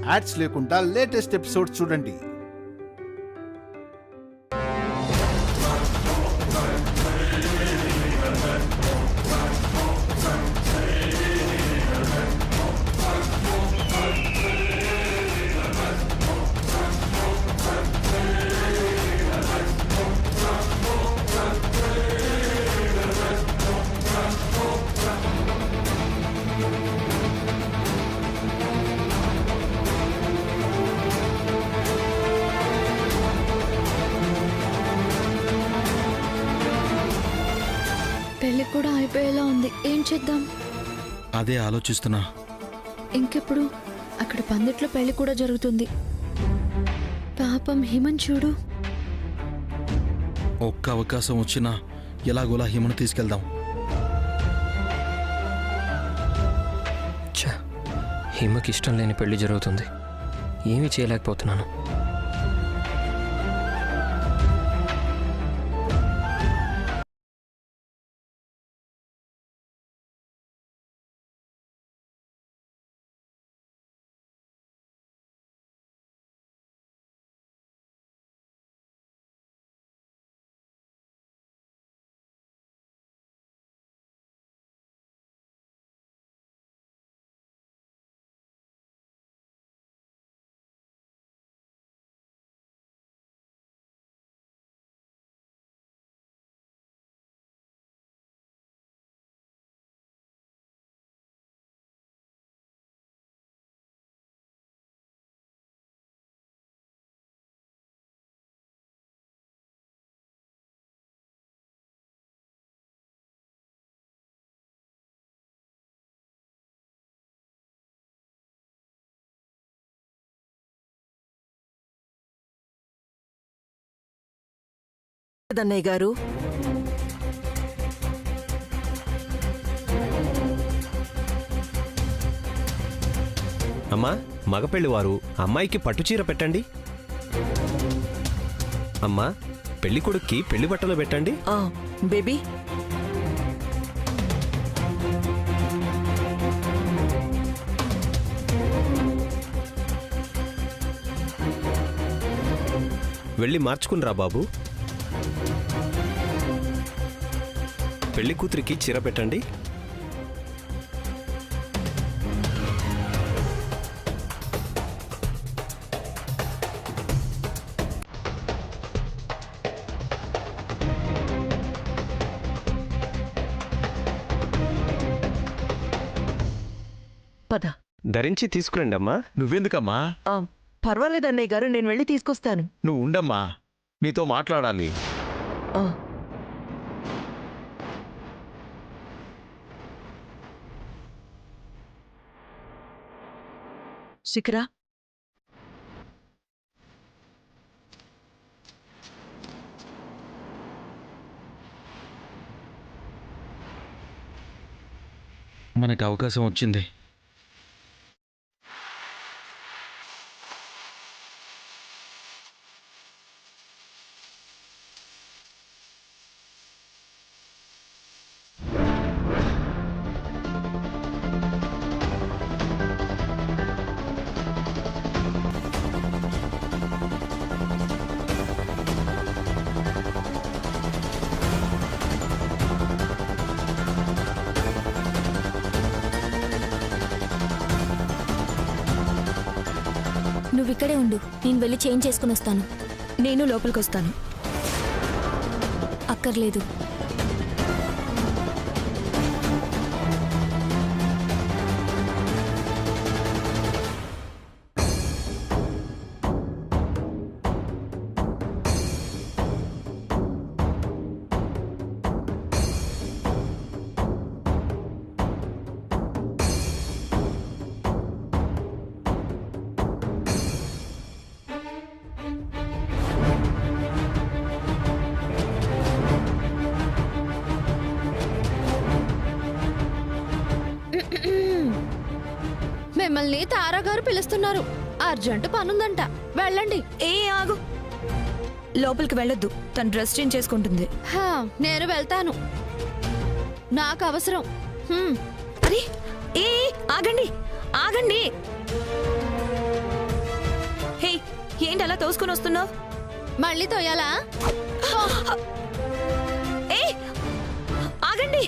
Ads లేకుండా latest episodes చూడండి. పెళ్లి కూడా అయిపోయేలా ఉంది. ఏం చేద్దాం? అదే ఆలోచిస్తున్నా. ఇంకెప్పుడు అక్కడ పందిట్లో పెళ్లి కూడా జరుగుతుంది. పాపం హిమన్ చూడు. ఒక్క అవకాశం వచ్చినా ఎలాగోలా హిమను తీసుకెళ్దాం. హిమకి ఇష్టం లేని పెళ్లి జరుగుతుంది. ఏమీ చేయలేకపోతున్నాను. అన్నయ్య గారు, అమ్మా, మగపెళ్లివారు అమ్మాయికి పట్టుచీర పెట్టండి. అమ్మా, పెళ్లి కొడుక్కి పెళ్లి బట్టలు పెట్టండి. బేబీ, వెళ్ళి మార్చుకునిరా బాబు. పెళ్లి కూతురికి చీర పెట్టండి. పద. ధరించి తీసుకురండి అమ్మా. నువ్వెందుకమ్మా? పర్వాలేదు అన్నయ్య గారు, నేను వెళ్ళి తీసుకొస్తాను. నువ్వు ఉండమ్మా, నీతో మాట్లాడాలి. శిఖరా, మనకి అవకాశం వచ్చింది. నువ్విక్కడే ఉండు, నేను వెళ్ళి చేంజ్ చేసుకుని వస్తాను. నేను లోపలికి వస్తాను. అక్కర్లేదు. మిమ్మల్ని తారాగారు పిలుస్తున్నారు. అర్జెంట్ పనుందంట, వెళ్ళండి. ఏ ఆగు, లోపలికి వెళ్ళొద్దు. తను డ్రెస్ చేంజ్ చేసుకుంటుంది. నేను వెళ్తాను, నాకు అవసరం. అరే, ఏ ఆగండి, ఆగండి. తోసుకొని వస్తున్నావు? మళ్ళీ తోయాలా? ఏ ఆగండి.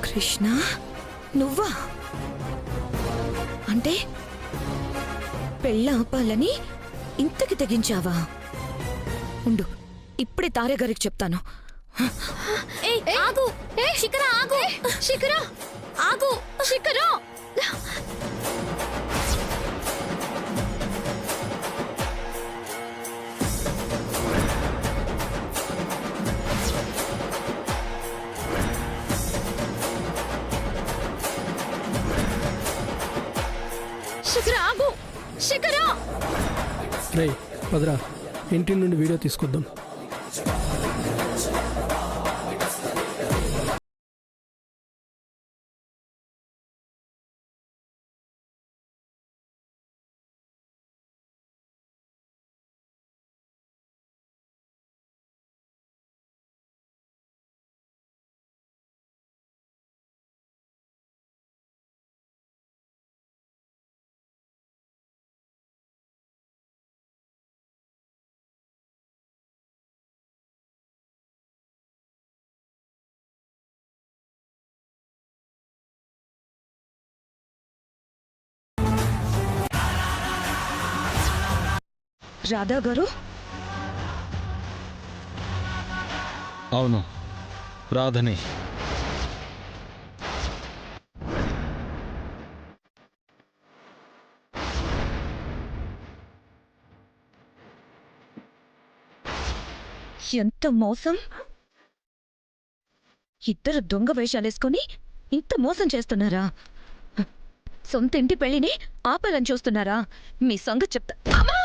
కృష్ణ, నువ్వా? అంటే పెళ్ళ ఆపాలని ఇంతకి తెగించావా? ఉండు, ఇప్పుడే తారే గారికి చెప్తాను. ఆగు! శిఖర ఆగు! శిఖర ఆగు! శిఖర! శిఖర ఆగు! శిఖర! రే వదరా, ఇంటి నుండి వీడియో తీసుకొద్దాం. రాధా గారు, అవును, రాధని. ఎంత మోసం! ఇద్దరు దొంగ వేషాలేసుకొని ఇంత మోసం చేస్తున్నారా? సొంత ఇంటి పెళ్లిని ఆపాలని చూస్తున్నారా? మీ సంగతి చెప్తా. అమ్మా!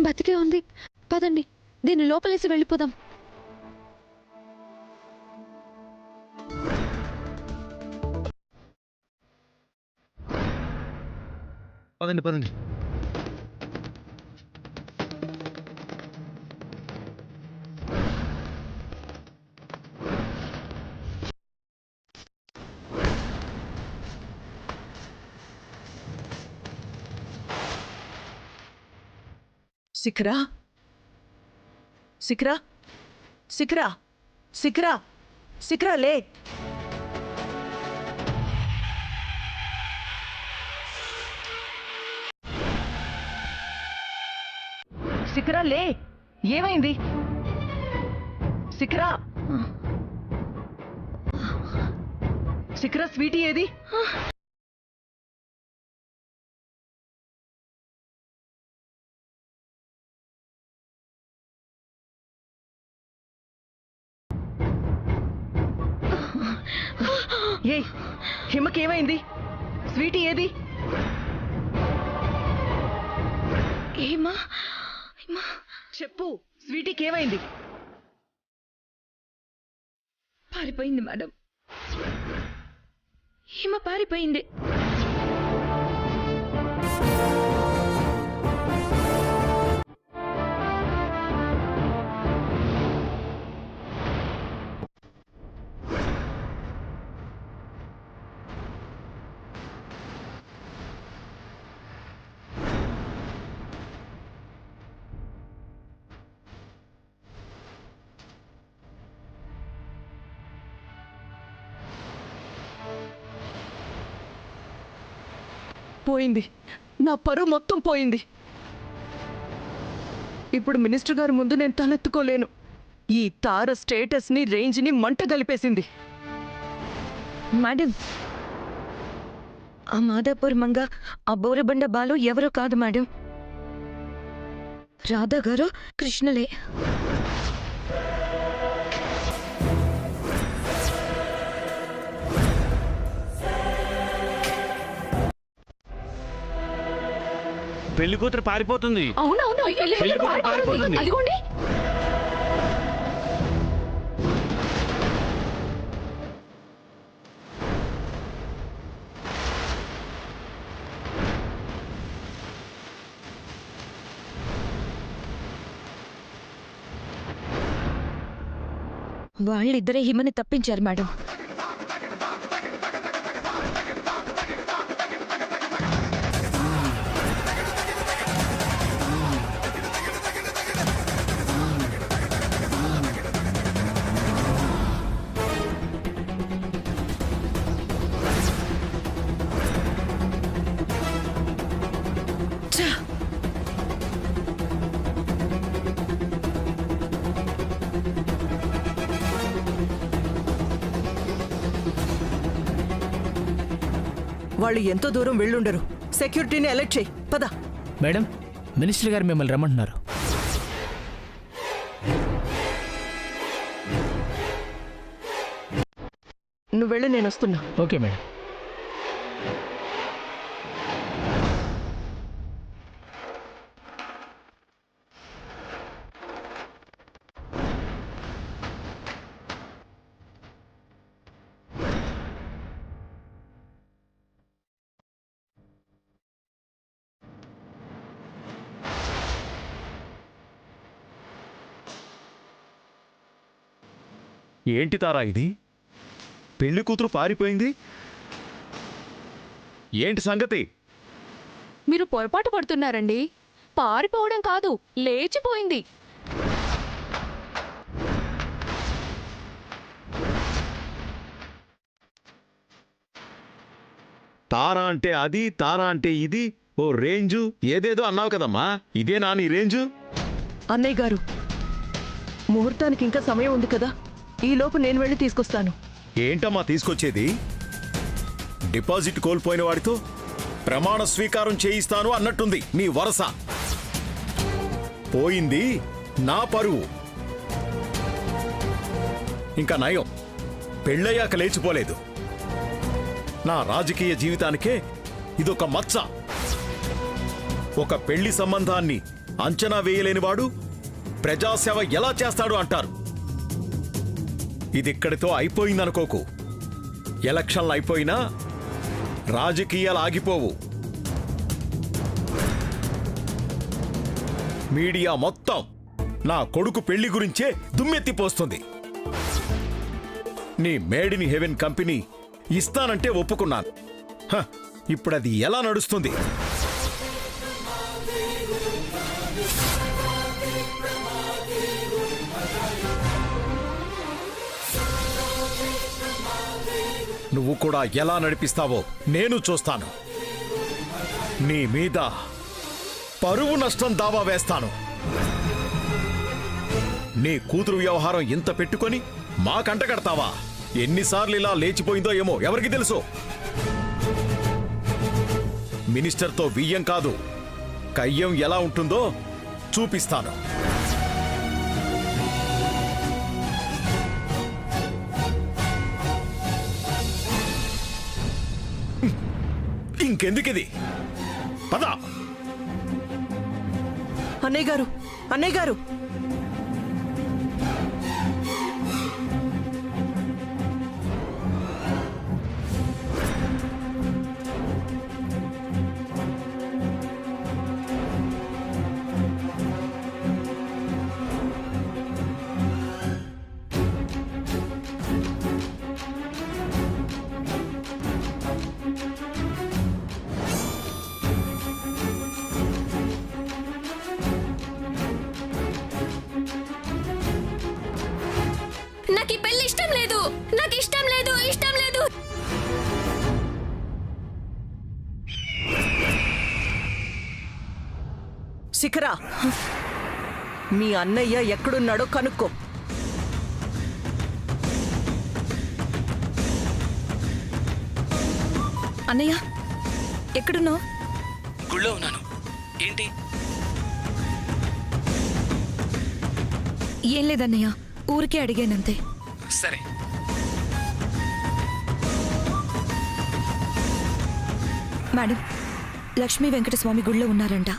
బతికే ఉంది. పదండి, దీన్ని లోపలేసి వెళ్ళిపోదాం. పదండి పదండి. శిఖరా, శిఖరా, శిఖరా, శిఖరా, శిఖరా లే. శిఖరా లే, ఏమైంది? శిఖరా, శిఖరా, స్వీటీ ఏది? ఏ హిమకేమైంది? స్వీటీ ఏది? ఏమా? చెప్పు, స్వీటీకి ఏమైంది? పారిపోయింది మేడం. హిమ పారిపోయింది. పోయింది. నా పరువు మొత్తం పోయింది. ఇప్పుడు మినిస్టర్ గారి ముందు నేను తలెత్తుకోలేను. ఈ తార స్టేటస్ని, రేంజ్ని మంట కలిపేసింది. మేడం, ఆ మాదాపూర్ మంగ, ఆ బోరబండ బాలు ఎవరో కాదు మేడం. రాధా గారు కృష్ణలే. పెళ్లి కూతురు పారిపోతుంది. అవునవును పెళ్లి కూతురు పారిపోతుంది. అదిగోండి. వాళ్ళిద్దరే హిమని తప్పించారు మేడం. వాళ్ళు ఎంతో దూరం వెళ్ళుండరు. సెక్యూరిటీని అలర్ట్ చేయి. పద. మేడం, మినిస్టర్ గారు మిమ్మల్ని రమ్మంటున్నారు. నువ్వు వెళ్ళి నేను వస్తున్నా. Okay madam. ఏంటి తారా ఇది? పెళ్లి కూతురు పారిపోయింది. ఏంటి సంగతి? మీరు పొరపాటు పడుతున్నారండి. పారిపోవడం కాదు, లేచిపోయింది. తారా అంటే అది, తారా అంటే ఇది, ఓ రేంజు ఏదేదో అన్నావు కదమ్మా. ఇదేనా నీ రేంజు? అన్నయ్య గారు, ముహూర్తానికి ఇంకా సమయం ఉంది కదా, ఈ లోపు నేను వెళ్ళి తీసుకొస్తాను. ఏంటమ్మా తీసుకొచ్చేది? డిపాజిట్ కోల్పోయిన వాడితో ప్రమాణ స్వీకారం చేయిస్తాను అన్నట్టుంది మీ వరస. పోయింది నా పరువు. ఇంకా నయం, పెళ్ళయ్యాక లేచిపోలేదు. నా రాజకీయ జీవితానికే ఇదొక మచ్చ. ఒక పెళ్లి సంబంధాన్ని అంచనా వేయలేనివాడు ప్రజాసేవ ఎలా చేస్తాడు అంటారు. ఇదిక్కడితో అయిపోయిందనుకోకు. ఎలక్షన్లు అయిపోయినా రాజకీయాలు ఆగిపోవు. మీడియా మొత్తం నా కొడుకు పెళ్లి గురించే దుమ్మెత్తిపోస్తుంది. నీ మేడ్ ఇన్ హెవెన్ కంపెనీ ఇస్తానంటే ఒప్పుకున్నాను. ఇప్పుడది ఎలా నడుస్తుంది? నువ్వు కూడా ఎలా నడిపిస్తావో నేను చూస్తాను. నీ మీద పరువు నష్టం దావా వేస్తాను. నీ కూతురు వ్యవహారం ఇంత పెట్టుకొని మా కంటగడతావా? ఎన్నిసార్లు ఇలా లేచిపోయిందో ఏమో ఎవరికి తెలుసు. మినిస్టర్తో బియ్యం కాదు, కయ్యం ఎలా ఉంటుందో చూపిస్తాను. ఇంకెందుకిది? పద. అన్నయ్య గారు, అన్నయ్య గారు, శిఖరా, మీ అన్నయ్య ఎక్కడున్నాడో కనుక్కో. అన్నయ్య ఎక్కడున్నావు? గుళ్ళో ఉన్నాను. ఏంటి? ఏం లేదన్నయ్య, ఊరికే అడిగానంతే. సరే. మేడం, లక్ష్మీ వెంకటస్వామి గుళ్ళో ఉన్నారంట.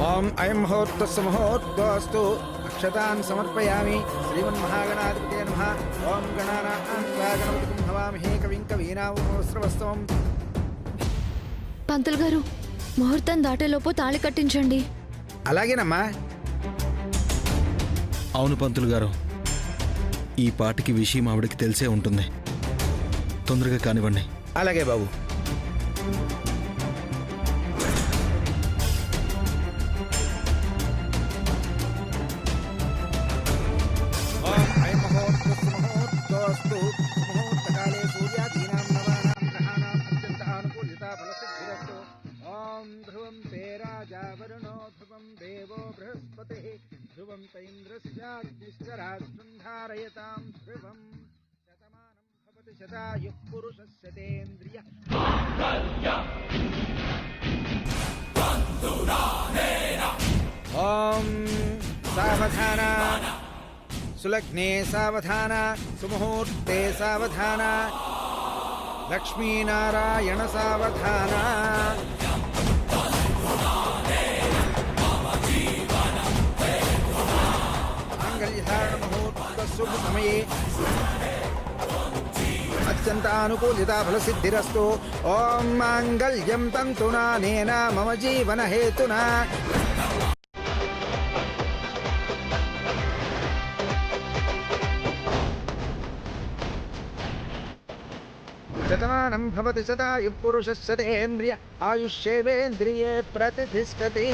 ఓం అయం ముహూర్తస్సు ముహూర్తోస్తు అక్షతాన్ సమర్పయామి. శ్రీమన్మహాగణాధిపతే నమః. ఓం గణానాం త్వా గణపతిం హవామహే కవిం కవీనాముపస్రవస్తవం. పంతులు గారు, ముహూర్తం దాటేలోపు తాళి కట్టించండి. అలాగేనమ్మా. అవును పంతులు గారు, ఈ పాటికి విషయం ఆవిడకి తెలిసే ఉంటుంది. తొందరగా కానివ్వండి. అలాగే బాబు. ఓం అయం ముహూర్తస్సు ముహూర్తోస్తు ముహూర్తకాలే సూర్యాదీనాం నవానాం గ్రహాణాం అత్యంత ఆనుకూల్యతా ఫలసిద్ధిరస్తు. ఓం ధ్రువం తే రాజా వరుణో ధ్రువం దేవో బృహస్పతిః ధ్రువం తైంద్రస్యాగ్నిశ్చ రాష్ట్రం ధారయతాం ధ్రువం. శతమానం భవతి శతాయుః పురుషస్య తేంద్రియ. ఓం సావధాన. సులగ్నే సావధాన, సుముహూర్తే సావధాన, లక్ష్మీనారాయణ సావధాన. మాంగళ్యధారణ ముహూర్త శుభ సమయే అత్యంత అనుకూలితా ఫలసిద్ధిరస్తు. ఓం మాంగళ్యం తంతునా నేన మమ జీవన హేతునా. శతమానం భవతి శతాయుః పురుషస్య తేంద్రియ ఆయుష్యేవేంద్రియే ప్రతిష్ఠతి.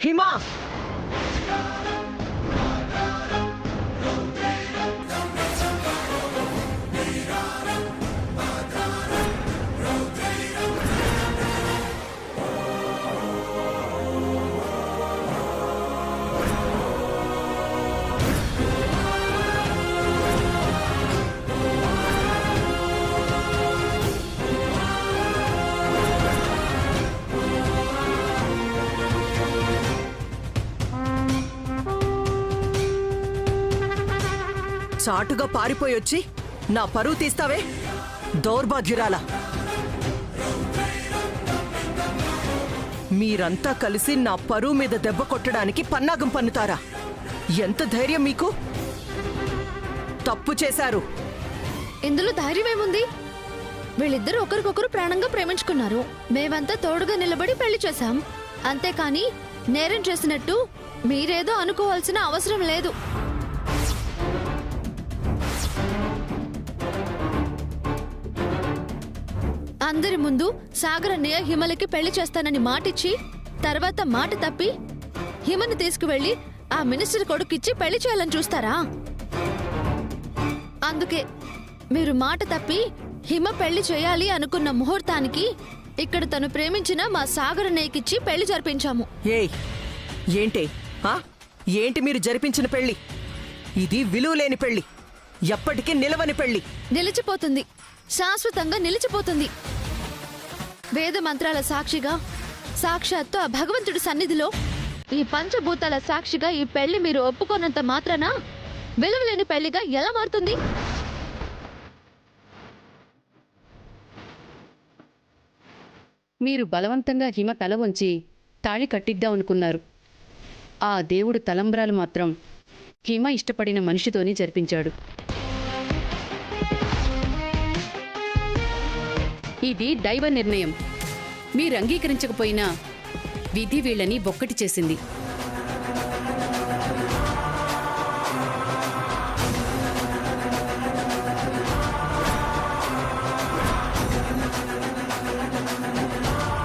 హిమా, చాటుగా పారిపోయొచ్చి నా పరువు తీస్తావే, దౌర్భాగ్యురాలా. మీరంతా కలిసి నా పరువు మీద దెబ్బ కొట్టడానికి పన్నాగం పన్నుతారా? ఎంత ధైర్యం మీకు? తప్పు చేశారు. ఇందులో ధైర్యం ఏముంది? వీళ్ళిద్దరూ ఒకరికొకరు ప్రాణంగా ప్రేమించుకున్నారు. మేమంతా తోడుగా నిలబడి పెళ్లి చేశాం. అంతేకాని నేరం చేసినట్టు మీరేదో అనుకోవాల్సిన అవసరం లేదు. అందరి ముందు సాగర్ అన్నయ్య హిమలకి పెళ్లి చేస్తానని మాటిచ్చి తర్వాత మాట తప్పి హిమని తీసుకువెళ్లి ఆ మినిస్టర్ కొడుకిచ్చి పెళ్లి చేయాలని చూస్తారా? అందుకే మీరు మాట తప్పి హిమ పెళ్లి చేయాలి అనుకున్న ముహూర్తానికి ఇక్కడ తను ప్రేమించిన మా సాగర్ అన్నయ్యకిచ్చి పెళ్లి జరిపించాము. ఏయ్, ఏంటే ఏంటి మీరు జరిపించిన పెళ్లి? ఇది విలువలేని పెళ్లి, ఎప్పటికీ నిలవని పెళ్లి. నిలిచిపోతుంది, శాశ్వతంగా నిలిచిపోతుంది. వేద మంత్రాల సాక్షిగా సాక్షాత్తు ఆ భగవంతుడి సన్నిధిలో ఈ పంచభూతాల సాక్షిగా ఈ పెళ్లి మీరు ఒప్పుకోనంత మాత్రాన విలువలేని పెళ్లిగా ఎలా మారుతుంది? మీరు బలవంతంగా హిమ తల వంచి తాళి కట్టిద్దామనుకున్నారు. ఆ దేవుడు తలంబ్రాలు మాత్రం హిమ ఇష్టపడిన మనిషితోనే జరిపించాడు. ఇది దైవ నిర్ణయం. మీరు అంగీకరించకపోయినా విధి వీళ్ళని ఒక్కటి చేసింది.